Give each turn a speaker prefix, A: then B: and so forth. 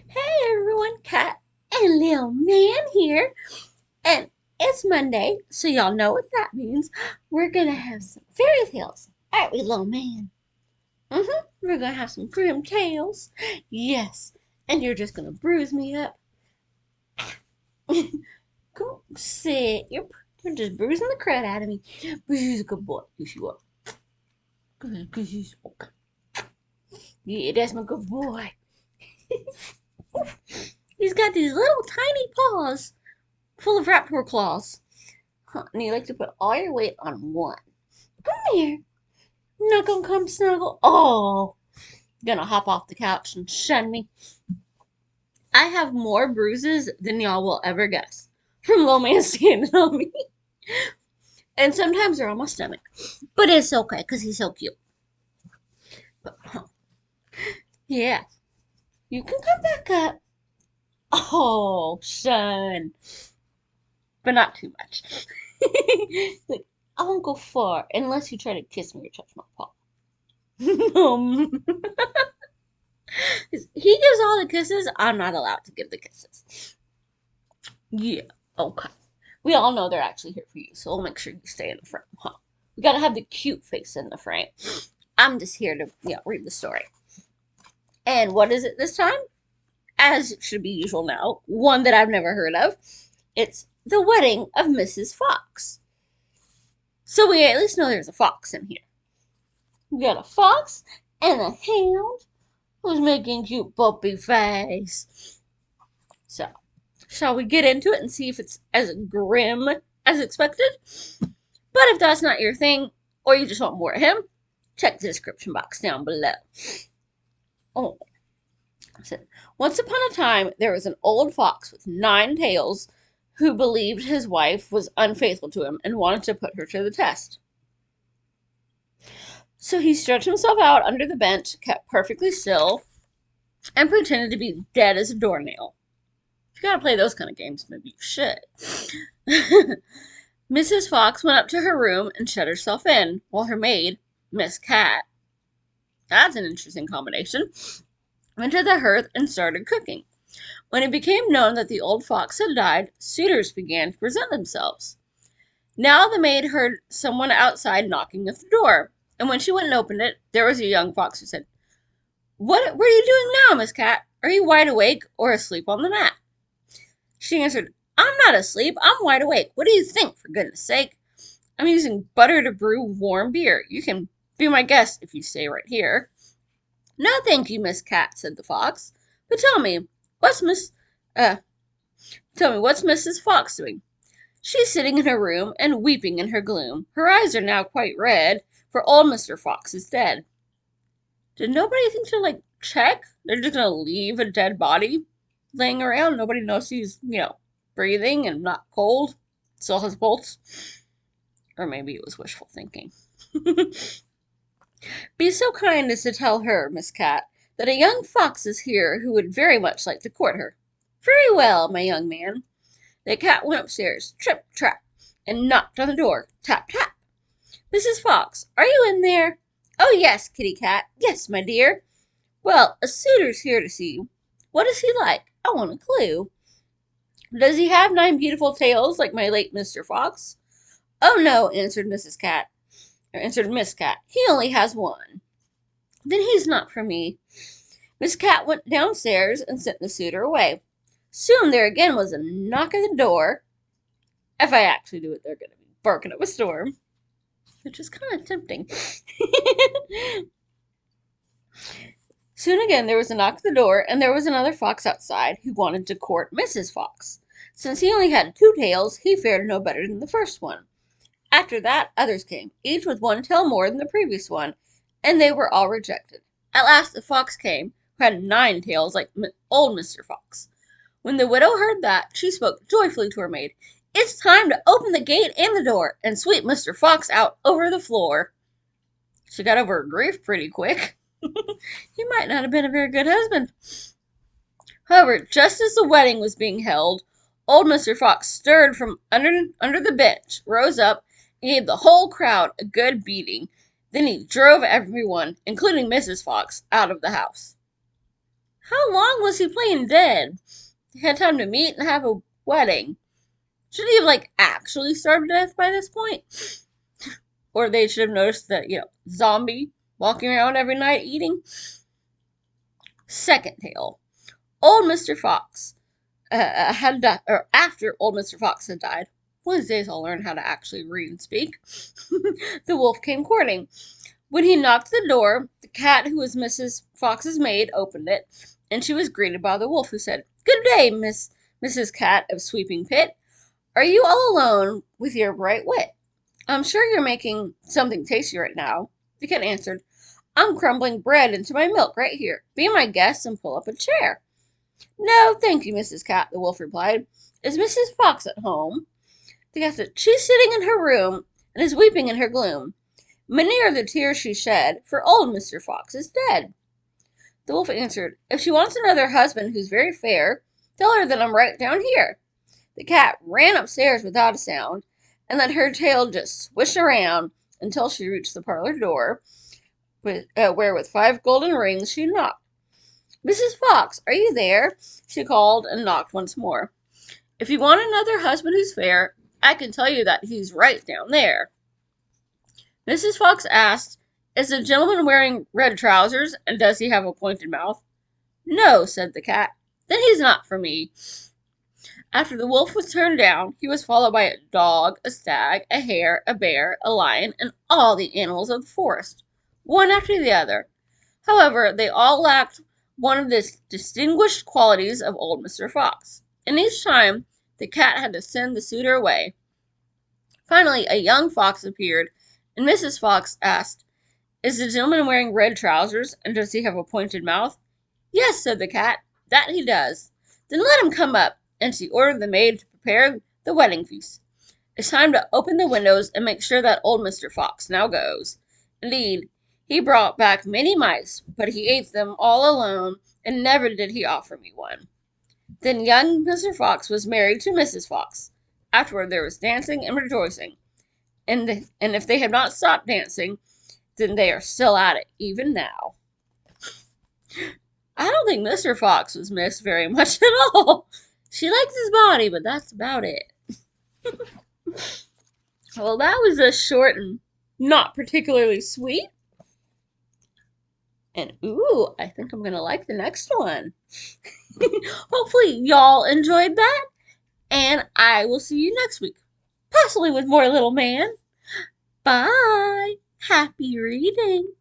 A: Hey everyone, Cat and Lil Man here, and it's Monday, so y'all know what that means. We're gonna have some fairy tales, aren't we, Lil Man? We're gonna have some Grimm Tales, yes, and you're just gonna bruise me up. Go sit. You're just bruising the crud out of me. But she's a good boy. Yes, you are. Cause she's okay. Yeah, that's my good boy. He's got these little tiny paws full of raptor claws. Huh, and you like to put all your weight on one. Come here. Not gonna come snuggle. Oh, gonna hop off the couch and shun me. I have more bruises than y'all will ever guess from low man standing on me. And sometimes they're on my stomach. But it's okay because he's so cute. But, yeah, you can come back up. Oh, son. But not too much. Like, I won't go far unless you try to kiss me or touch my paw. He gives all the kisses. I'm not allowed to give the kisses. Yeah, okay. We all know they're actually here for you, so we'll make sure you stay in the frame, huh? We gotta have the cute face in the frame. I'm just here to, read the story. And what is it this time? As it should be usual now, one that I've never heard of. It's The Wedding of Mrs. Fox. So we at least know there's a fox in here. We got a fox and a hound who's making cute puppy face. So, shall we get into it and see if it's as grim as expected? But if that's not your thing, or you just want more of him, check the description box down below. Oh, so, once upon a time, there was an old fox with 9 tails who believed his wife was unfaithful to him and wanted to put her to the test. So he stretched himself out under the bench, kept perfectly still, and pretended to be dead as a doornail. If you gotta play those kind of games, maybe you should. Mrs. Fox went up to her room and shut herself in, while her maid, Miss Cat, that's an interesting combination, went to the hearth and started cooking. When it became known that the old fox had died, suitors began to present themselves. Now the maid heard someone outside knocking at the door, and when she went and opened it, there was a young fox who said, "What are you doing now, Miss Cat? Are you wide awake or asleep on the mat?" She answered, "I'm not asleep. I'm wide awake. What do you think, for goodness sake? I'm using butter to brew warm beer. You can be my guest if you stay right here." "No, thank you, Miss Cat," said the fox. "But what's Miss uh tell me, what's Mrs. Fox doing?" "She's sitting in her room and weeping in her gloom. Her eyes are now quite red, for old Mr. Fox is dead." Did nobody think to check? They're just gonna leave a dead body laying around. Nobody knows he's, breathing and not cold. Still has pulse. Or maybe it was wishful thinking. "Be so kind as to tell her, Miss Cat, that a young fox is here who would very much like to court her." "Very well, my young man." The cat went upstairs, trip, trap, and knocked on the door, tap, tap. "Mrs. Fox, are you in there?" "Oh, yes, Kitty Cat. Yes, my dear." "Well, a suitor's here to see you." "What is he like? I want a clue." "Does he have 9 beautiful tails like my late Mr. Fox?" "Oh, no," answered Miss Cat. "He only has one." "Then he's not for me." Miss Cat went downstairs and sent the suitor away. Soon there again was a knock at the door. If I actually do it, they're going to be barking up a storm, which is kind of tempting. Soon again there was a knock at the door, and there was another fox outside who wanted to court Mrs. Fox. Since he only had 2 tails, he fared no better than the first one. After that, others came, each with 1 tail more than the previous one, and they were all rejected. At last the fox came, who had 9 tails like old Mr. Fox. When the widow heard that, she spoke joyfully to her maid. "It's time to open the gate and the door, and sweep Mr. Fox out over the floor." She got over her grief pretty quick. He might not have been a very good husband. However, just as the wedding was being held, old Mr. Fox stirred from under the bench, rose up, and gave the whole crowd a good beating. Then he drove everyone, including Mrs. Fox, out of the house. How How long was he playing dead? They had time to meet and have a wedding. Should he have, actually starved to death by this point? Or they should have noticed that, zombie walking around every night eating? Second tale. Old Mr. Fox had died, or after old Mr. Fox had died. One of these days I'll learn how to actually read and speak. The wolf came courting. When he knocked at the door, the cat, who was Mrs. Fox's maid, opened it, and she was greeted by the wolf, who said, "Good day, Mrs. Cat of Sweeping Pit. Are you all alone with your bright wit? I'm sure you're making something tasty right now." The cat answered, "I'm crumbling bread into my milk right here. Be my guest and pull up a chair." "No, thank you, Mrs. Cat," the wolf replied. "Is Mrs. Fox at home?" The cat said, "She's sitting in her room and is weeping in her gloom. Many are the tears she shed, for old Mr. Fox is dead." The wolf answered, "If she wants another husband who's very fair, tell her that I'm right down here." The cat ran upstairs without a sound, and let her tail just swish around until she reached the parlor door, where with 5 golden rings she knocked. "Mrs. Fox, are you there?" she called, and knocked once more. "If you want another husband who's fair, I can tell you that he's right down there." Mrs. Fox asked, "Is the gentleman wearing red trousers, and does he have a pointed mouth?" "No," said the cat. "Then he's not for me." After the wolf was turned down, he was followed by a dog, a stag, a hare, a bear, a lion, and all the animals of the forest, one after the other. However, they all lacked one of the distinguished qualities of old Mr. Fox, and each time the cat had to send the suitor away. Finally, a young fox appeared, and Mrs. Fox asked, "Is the gentleman wearing red trousers, and does he have a pointed mouth?" "Yes," said the cat, "that he does." "Then let him come up," and she ordered the maid to prepare the wedding feast. "It's time to open the windows and make sure that old Mr. Fox now goes." Indeed, he brought back many mice, but he ate them all alone, and never did he offer me one. Then young Mr. Fox was married to Mrs. Fox. Afterward there was dancing and rejoicing, and if they have not stopped dancing, then they are still at it even now. I don't think Mr. Fox was missed very much at all. She likes his body, but that's about it. Well, that was a short and not particularly sweet. And ooh, I think I'm gonna like the next one. Hopefully y'all enjoyed that, and I will see you next week, possibly with more Little Man. Bye. Happy reading.